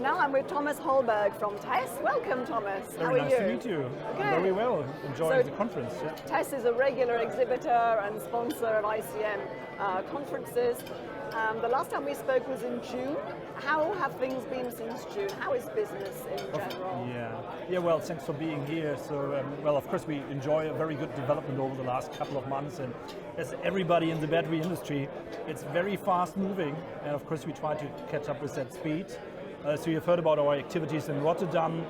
now I'm with Thomas Holberg from TES. Welcome, Thomas. How are Very nice you? to meet you. Okay. I'm very well, enjoying the conference. Yeah. TES is a regular exhibitor and sponsor of ICM conferences. The last time we spoke was in June. How have things been since June? How is business in general? Yeah. Well, thanks for being here. So, well, of course, we enjoy a very good development over the last couple of months, and as everybody in the battery industry, it's very fast moving, and of course, we try to catch up with that speed. So you've heard about our activities in Rotterdam.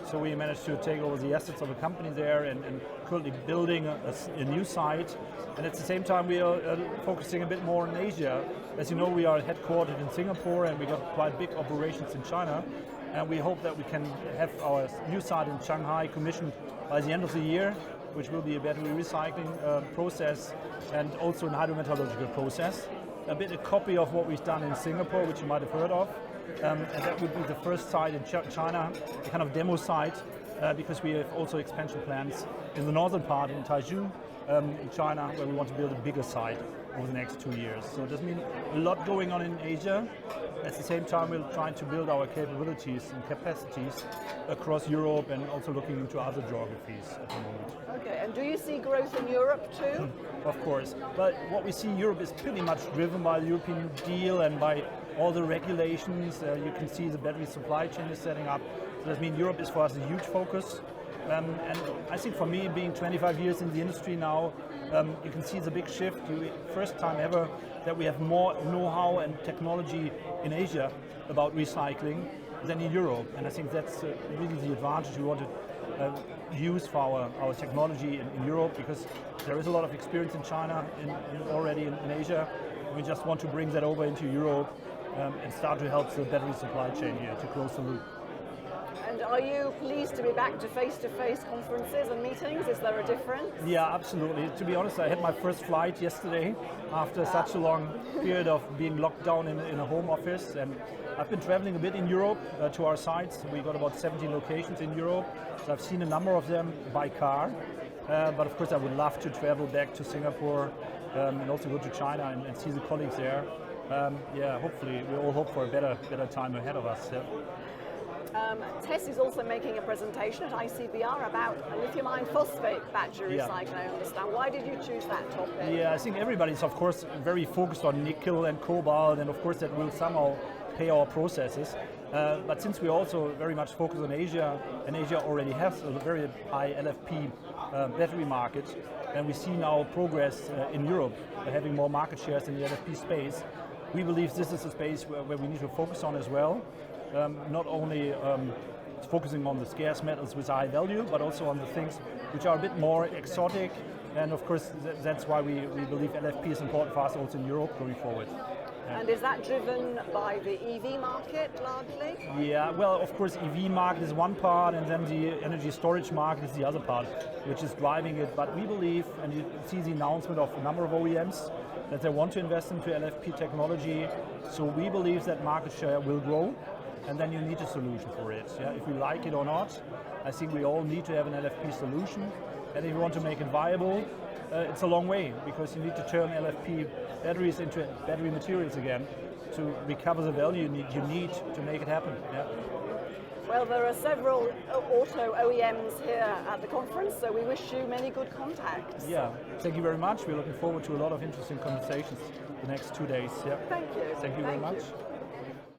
So we managed to take over the assets of a company there and currently building a new site. And at the same time, we are focusing a bit more on Asia. As you know, we are headquartered in Singapore and we got quite big operations in China. And we hope that we can have our new site in Shanghai commissioned by the end of the year, which will be a battery recycling process and also an hydrometallurgical process. A bit a copy of what we've done in Singapore, which you might have heard of. And that would be the first site in China, a kind of demo site, because we have also expansion plans in the northern part in Taizhou, in China, where we want to build a bigger site over the next 2 years. So it does mean a lot going on in Asia. At the same time, we're trying to build our capabilities and capacities across Europe and also looking into other geographies at the moment. Okay, and do you see growth in Europe too? Of course, but what we see in Europe is pretty much driven by the European deal and by all the regulations. You can see the battery supply chain is setting up. So that means Europe is for us a huge focus. And I think for me, being 25 years in the industry now, you can see the big shift. First time ever that we have more know-how and technology in Asia about recycling than in Europe. And I think that's really the advantage we want to use for our technology in Europe, because there is a lot of experience in China already in Asia. We just want to bring that over into Europe and start to help the battery supply chain here to close the loop. And are you pleased to be back to face-to-face conferences and meetings? Is there a difference? Yeah, absolutely. To be honest, I had my first flight yesterday after such a long period of being locked down in a home office. And I've been traveling a bit in Europe to our sites. We got about 70 locations in Europe. So I've seen a number of them by car. But of course, I would love to travel back to Singapore and also go to China and see the colleagues there. Yeah, hopefully, we all hope for a better time ahead of us. Yeah. TES is also making a presentation at ICBR about lithium iron phosphate battery recycling, I understand. Why did you choose that topic? Yeah, I think everybody's of course very focused on nickel and cobalt, and of course that will somehow pay our processes. But since we also very much focus on Asia, and Asia already has a very high LFP battery market, and we see now progress in Europe, having more market shares in the LFP space, we believe this is a space where we need to focus on as well. Not only focusing on the scarce metals with high value, but also on the things which are a bit more exotic. And of course, that's why we believe LFP is important for us also in Europe going forward. Yeah. And is that driven by the EV market largely? Yeah, well, of course, EV market is one part, and then the energy storage market is the other part, which is driving it. But we believe, and you see the announcement of a number of OEMs, that they want to invest into LFP technology. So we believe that market share will grow. And then you need a solution for it. Yeah? If we like it or not, I think we all need to have an LFP solution. And if you want to make it viable, it's a long way, because you need to turn LFP batteries into battery materials again to recover the value you need to make it happen. Yeah? Well, there are several auto OEMs here at the conference, so we wish you many good contacts. Yeah, thank you very much. We're looking forward to a lot of interesting conversations the next 2 days. Yeah. Thank you. Thank you very much.